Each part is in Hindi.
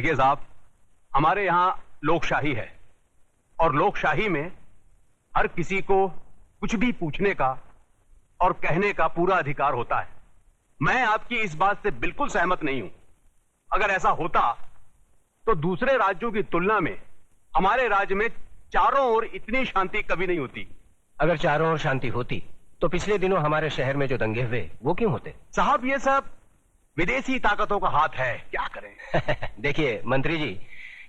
देखिए साहब, हमारे यहां लोकशाही है और लोकशाही में हर किसी को कुछ भी पूछने का और कहने का पूरा अधिकार होता है। मैं आपकी इस बात से बिल्कुल सहमत नहीं हूं। अगर ऐसा होता तो दूसरे राज्यों की तुलना में हमारे राज्य में चारों ओर इतनी शांति कभी नहीं होती। अगर चारों ओर शांति होती तो पिछले दिनों हमारे शहर में जो दंगे हुए वो क्यों होते? साहब, ये सब विदेशी ताकतों का हाथ है, क्या करें। देखिए मंत्री जी,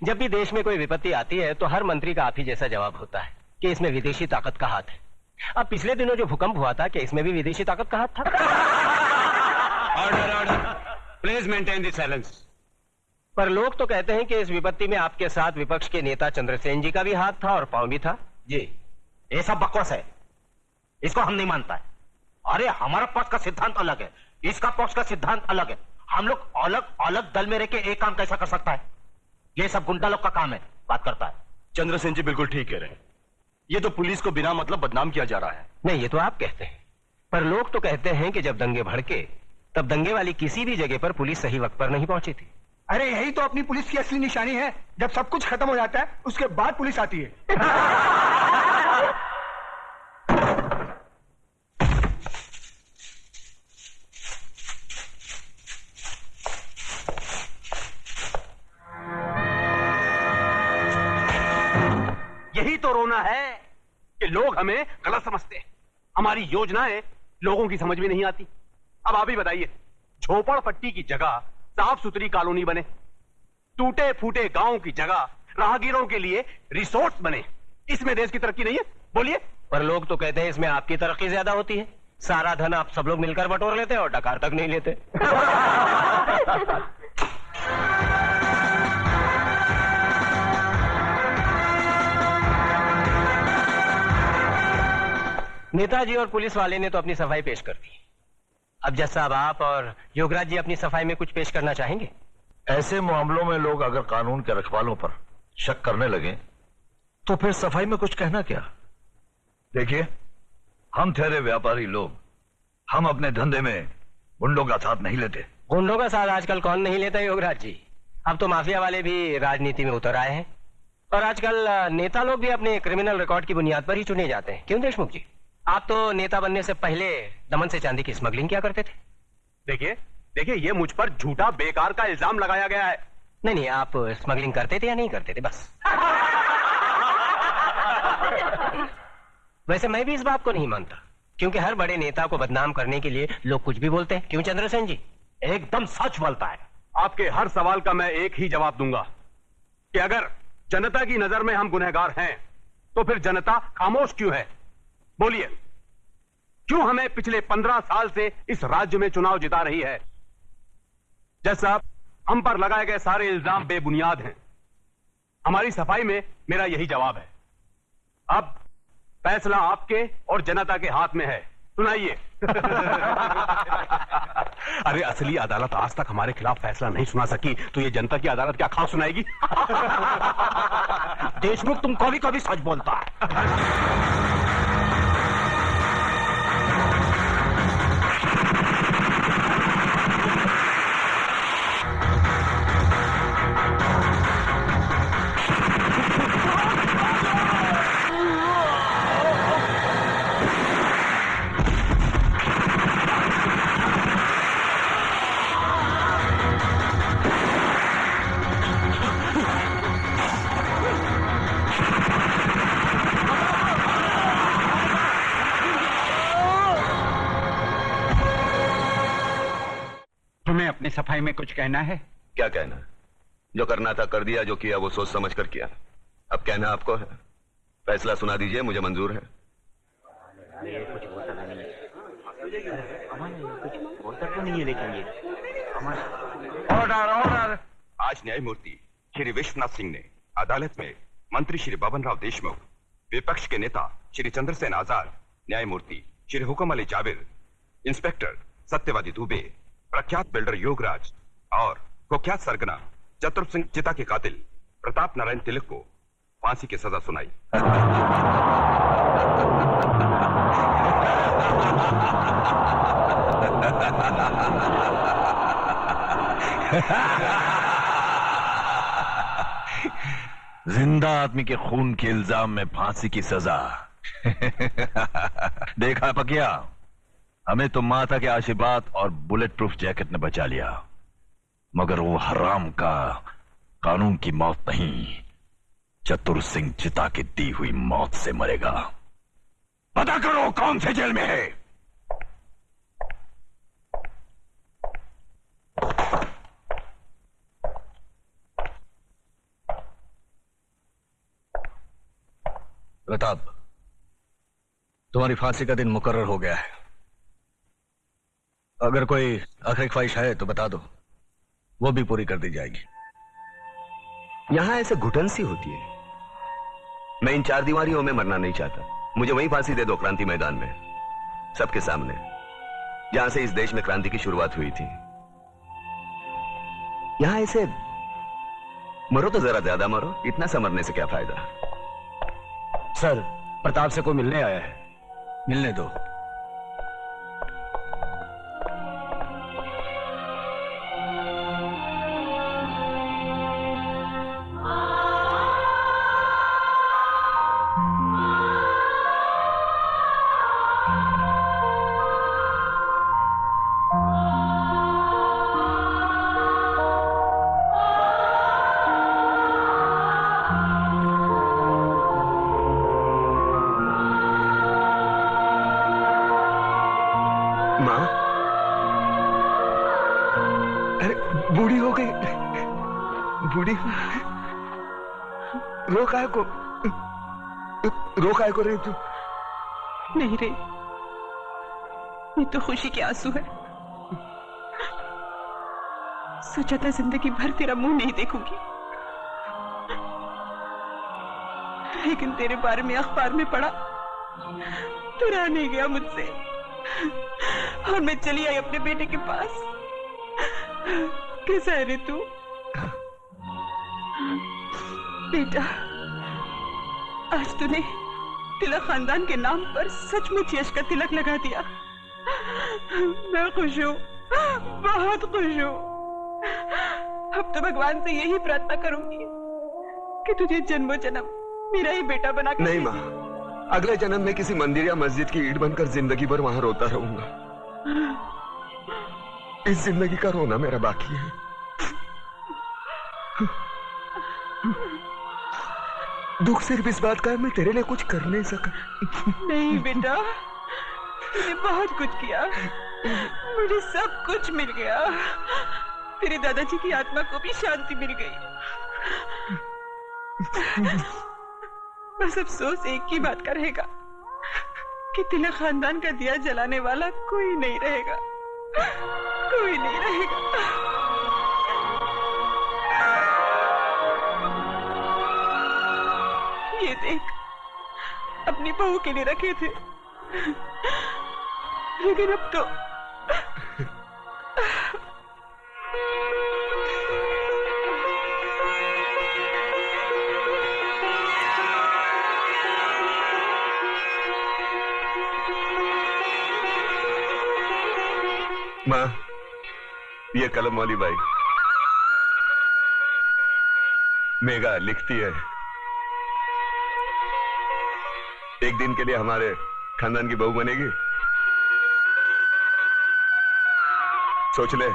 जब भी देश में कोई विपत्ति आती है तो हर मंत्री का आप ही जैसा जवाब होता है कि इसमें विदेशी ताकत का हाथ है। अब पिछले दिनों जो भूकंप हुआ था, क्या इसमें भी विदेशी ताकत का हाथ था? Order order, please maintain the silence. पर लोग तो कहते हैं कि इस विपत्ति में आपके साथ विपक्ष के नेता चंद्रसेन जी का भी हाथ था और पांव भी था। जी, ये सब बकवास है, इसको हम नहीं मानता है। अरे हमारा पक्ष का सिद्धांत अलग है, इसका पक्ष का सिद्धांत अलग है। हम लोग अलग अलग दल में रह के एक काम कैसा कर सकता है? ये सब गुंडा लोग का काम है, बात करता है। चंद्रसेन जी बिल्कुल ठीक कह रहे हैं, ये तो पुलिस को बिना मतलब बदनाम किया जा रहा है। नहीं, ये तो आप कहते हैं, पर लोग तो कहते हैं कि जब दंगे भड़के तब दंगे वाली किसी भी जगह पर पुलिस सही वक्त पर नहीं पहुंची थी। अरे यही तो अपनी पुलिस की असली निशानी है, जब सब कुछ खत्म हो जाता है उसके बाद पुलिस आती है। यही तो रोना है कि लोग हमें गलत समझते हैं, हमारी योजनाएं लोगों की समझ में नहीं आती। अब आप ही बताइए, झोपड़पट्टी की जगह साफ सुथरी कॉलोनी बने, टूटे फूटे गांव की जगह राहगीरों के लिए रिसोर्ट बने, इसमें देश की तरक्की नहीं है? बोलिए। पर लोग तो कहते हैं इसमें आपकी तरक्की ज्यादा होती है, सारा धन आप सब लोग मिलकर बटोर लेते हैं और डकार तक नहीं लेते। नेताजी और पुलिस वाले ने तो अपनी सफाई पेश कर दी। अब जज साहब, आप और योगराज जी अपनी सफाई में कुछ पेश करना चाहेंगे? ऐसे मामलों में लोग अगर कानून के रखवालों पर शक करने लगे तो फिर सफाई में कुछ कहना क्या? देखिए, हम ठहरे व्यापारी लोग, हम अपने धंधे में गुंडों का साथ नहीं लेते। गुंडों का साथ आजकल कौन नहीं लेता योगराज जी? अब तो माफिया वाले भी राजनीति में उतर आए हैं और आजकल नेता लोग भी अपने क्रिमिनल रिकॉर्ड की बुनियाद पर ही चुने जाते हैं। क्यों देशमुख जी, आप तो नेता बनने से पहले दमन से चांदी की स्मगलिंग क्या करते थे? देखिए ये मुझ पर झूठा बेकार का इल्जाम लगाया गया है। नहीं, आप स्मगलिंग करते थे या नहीं करते थे? बस। वैसे मैं भी इस बात को नहीं मानता, क्योंकि हर बड़े नेता को बदनाम करने के लिए लोग कुछ भी बोलते हैं। क्यों चंद्रसेन जी? एकदम सच बोलता है। आपके हर सवाल का मैं एक ही जवाब दूंगा कि अगर जनता की नजर में हम गुनहगार हैं तो फिर जनता खामोश क्यों है? बोलिए, क्यों हमें पिछले 15 साल से इस राज्य में चुनाव जिता रही है? जज साहब, हम पर लगाए गए सारे इल्जाम बेबुनियाद हैं। हमारी सफाई में मेरा यही जवाब है। अब फैसला आपके और जनता के हाथ में है, सुनाइए। अरे असली अदालत आज तक हमारे खिलाफ फैसला नहीं सुना सकी तो ये जनता की अदालत क्या खास सुनाएगी? देशमुख, तुम कभी कभी सच बोलता है। तुम्हें अपनी सफाई में कुछ कहना है? क्या कहना? जो करना था कर दिया, जो किया वो सोच समझ कर किया। अब कहना आपको है। फैसला सुना दीजिए, मुझे मंजूर है। Order order. आज न्यायमूर्ति श्री विश्वनाथ सिंह ने अदालत में मंत्री श्री बबन राव देशमुख, विपक्ष के नेता श्री चंद्रसेन आजाद, न्यायमूर्ति श्री हुकम अली जाबिर, इंस्पेक्टर सत्यवादी दुबे, प्रख्यात बिल्डर योगराज और कुख्यात सरगना चतुर सिंह चिता के कातिल प्रताप नारायण तिलक को फांसी की सजा सुनाई। जिंदा आदमी के खून के इल्जाम में फांसी की सजा। देखा पकिया, हमें तो माता के आशीर्वाद और बुलेट प्रूफ जैकेट ने बचा लिया, मगर वो हराम का कानून की मौत नहीं, चतुर सिंह चिता की दी हुई मौत से मरेगा। पता करो कौन से जेल में है। प्रताप, तुम्हारी फांसी का दिन मुकर्रर हो गया है। अगर कोई आखिरी ख्वाहिश है तो बता दो, वो भी पूरी कर दी जाएगी। यहां ऐसे घुटन सी होती है। मैं इन चार दीवारियों में मरना नहीं चाहता। मुझे वहीं फांसी दे दो, क्रांति मैदान में, सबके सामने, जहां से इस देश में क्रांति की शुरुआत हुई थी। यहां ऐसे मरो तो जरा ज्यादा मरो, इतना सा मरने से क्या फायदा। सर, प्रताप से कोई मिलने आया है, मिलने दो। मां, अरे बूढ़ी हो गई, बूढ़ी रो काहे को, रो काहे को रही तू? नहीं रे, ये तो खुशी के आंसू है। सोचा था जिंदगी भर तेरा मुंह नहीं देखूंगी, लेकिन तेरे बारे में अखबार में पढ़ा तो रहा नहीं गया मुझसे, और मैं चली आई अपने बेटे के पास। कैसा है रे तू? बेटा, आज तूने तिलक खानदान के नाम पर सचमुच यश का तिलक लगा दिया। मैं खुश हूँ, बहुत खुश हूँ। अब तो भगवान से यही प्रार्थना करूंगी कि तुझे जन्मों जन्म मेरा ही बेटा बना कर। नहीं मां, अगले जन्म में किसी मंदिर या मस्जिद की ईंट बनकर जिंदगी भर वहां रोता रहूंगा। इस जिंदगी का रोना मेरा बाकी है। दुख सिर्फ इस बात का है मैं तेरे लिए कुछ कर नहीं सका। नहीं बेटा, तूने बहुत कुछ किया, मुझे सब कुछ मिल गया। तेरे दादाजी की आत्मा को भी शांति मिल गई। बस अफसोस एक ही बात का रहेगा कि तिलक खानदान का दिया जलाने वाला कोई नहीं रहेगा, कोई नहीं रहेगा। ये देख, अपनी बहू के लिए रखे थे, लेकिन अब तो माँ, ये कलम वाली बाई मेघा लिखती है, एक दिन के लिए हमारे खानदान की बहू बनेगी। सोच ले।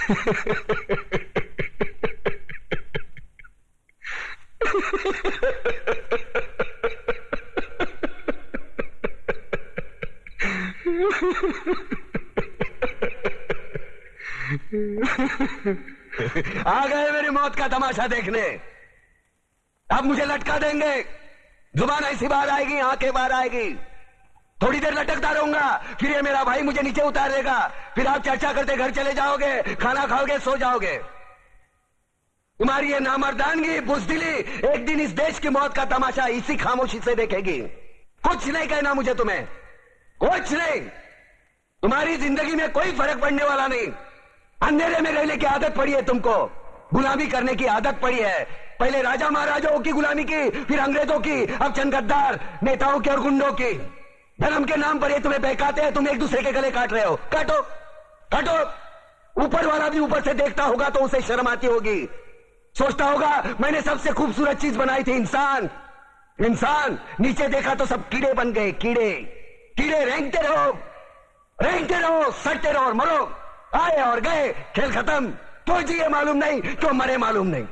आ गए मेरी मौत का तमाशा देखने। अब मुझे लटका देंगे, जुबान ऐसी बाहर आएगी, आंखें बाहर आएगी, थोड़ी देर लटकता रहूंगा, फिर ये मेरा भाई मुझे नीचे उतार देगा, फिर आप चर्चा करते घर चले जाओगे, खाना खाओगे, सो जाओगे। तुम्हारी ये नामर्दानगी, बुज़दिली एक दिन इस देश की मौत का तमाशा इसी खामोशी से देखेगी। कुछ नहीं कहना मुझे तुम्हें, कुछ नहीं। तुम्हारी जिंदगी में कोई फर्क पड़ने वाला नहीं। अंधेरे में रहने की आदत पड़ी है तुमको, गुलामी करने की आदत पड़ी है। पहले राजा महाराजाओं की गुलामी की, फिर अंग्रेजों की, अब चंद गद्दार नेताओं की और गुंडों की। धर्म के नाम पर ये तुम्हें बहकाते हैं, तुम एक दूसरे के गले काट रहे हो। काटो काटो। ऊपर वाला भी ऊपर से देखता होगा तो उसे शर्म आती होगी, सोचता होगा मैंने सबसे खूबसूरत चीज बनाई थी, इंसान। इंसान नीचे देखा तो सब कीड़े बन गए, कीड़े। कीड़े रेंगते रहो, सटते रहो और मरो। आए और गए, खेल खत्म। तो जिए मालूम नहीं, क्यों मरे मालूम नहीं।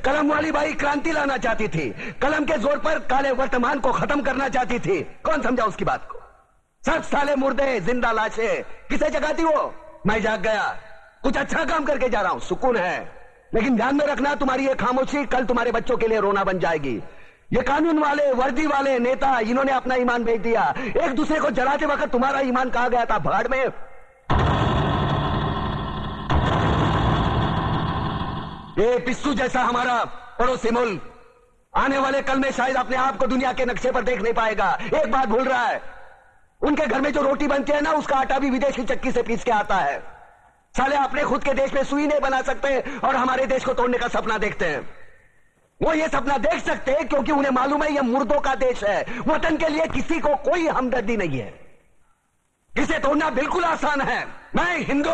कलम वाली बाई क्रांति लाना चाहती थी, कलम के जोर पर काले वर्तमान को खत्म करना चाहती थी। कौन समझा उसकी बात को? सब साले मुर्दे, जिंदा लाशें। किसे जगाती वो? मैं जाग गया, कुछ अच्छा काम करके जा रहा हूं, सुकून है। लेकिन ध्यान में रखना, तुम्हारी ये खामोशी कल तुम्हारे बच्चों के लिए रोना बन जाएगी। ये कानून वाले, वर्दी वाले नेता, इन्होंने अपना ईमान बेच दिया। एक दूसरे को जलाते वक्त तुम्हारा ईमान कहा गया था, भाड़ में। ये पिस्सू जैसा हमारा पड़ोसी मुल्क आने वाले कल में शायद अपने आप को दुनिया के नक्शे पर देख नहीं पाएगा। एक बात भूल रहा है, उनके घर में जो रोटी बनती है ना, उसका आटा भी विदेशी चक्की से पीस के आता है। साले अपने खुद के देश में सुई नहीं बना सकते और हमारे देश को तोड़ने का सपना देखते हैं। वो ये सपना देख सकते हैं क्योंकि उन्हें मालूम है ये मुर्दों का देश है। वतन के लिए किसी को कोई हमदर्दी नहीं है। इसे तोड़ना बिल्कुल आसान है। मैं हिंदू,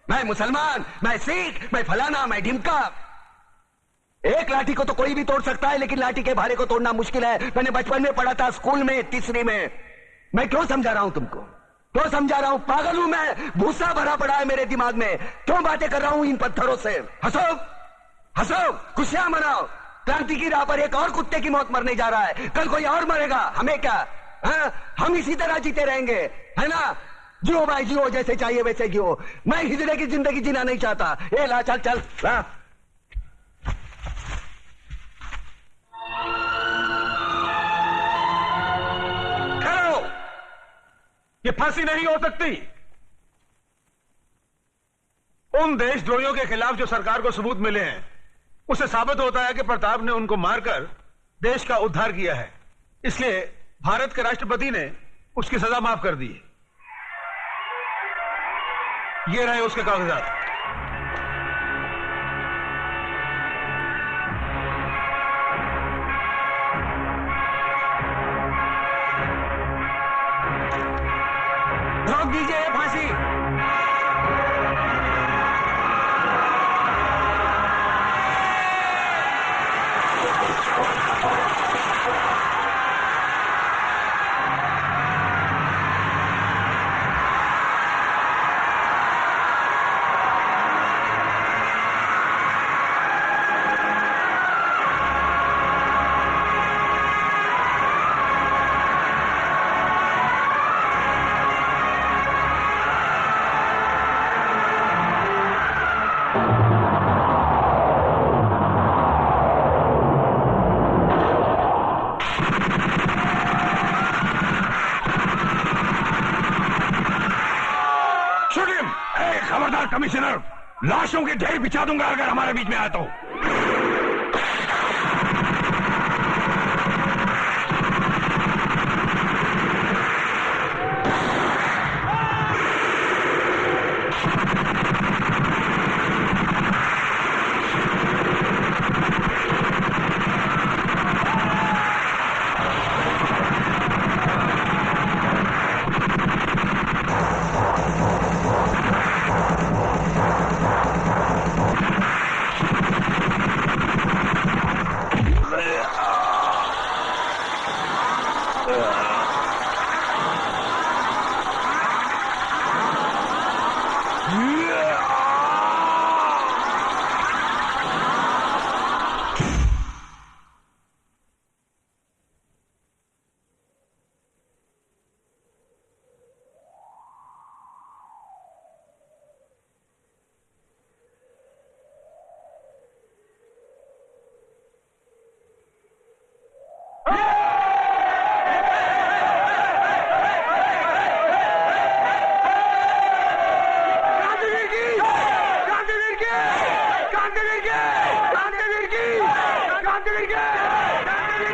मैं मुसलमान, मैं सिख, मैं फलाना, मैं ढिमका। एक लाठी को तो कोई भी तोड़ सकता है, लेकिन लाठी के भारे को तोड़ना मुश्किल है। मैंने बचपन में पढ़ा था, स्कूल में, तीसरी में। मैं क्यों समझा रहा हूं तुमको? क्यों समझा रहा हूं? पागल हूं मैं? भूसा भरा पड़ा है मेरे दिमाग में। क्यों बातें कर रहा हूं इन पत्थरों से? हंसो हंसो, खुशियां मनाओ। क्रांति की राह पर एक और कुत्ते की मौत मरने जा रहा है, कल कोई और मरेगा। हमें क्या? हम इसी तरह जीते रहेंगे, है ना? जियो भाई जियो, जैसे चाहिए वैसे जियो। मैं हिजड़े की जिंदगी जीना नहीं चाहता। ए ला, चल चल ला। खड़ो, ये फांसी नहीं हो सकती। उन देशद्रोहियों के खिलाफ जो सरकार को सबूत मिले हैं, उससे साबित होता है कि प्रताप ने उनको मारकर देश का उद्धार किया है। इसलिए भारत के राष्ट्रपति ने उसकी सजा माफ कर दी। ये रहे उसके कागजात। रोक दीजिए ये फांसी। खबरदार कमिश्नर, लाशों के ढेर बिछा दूंगा अगर हमारे बीच में आया तो।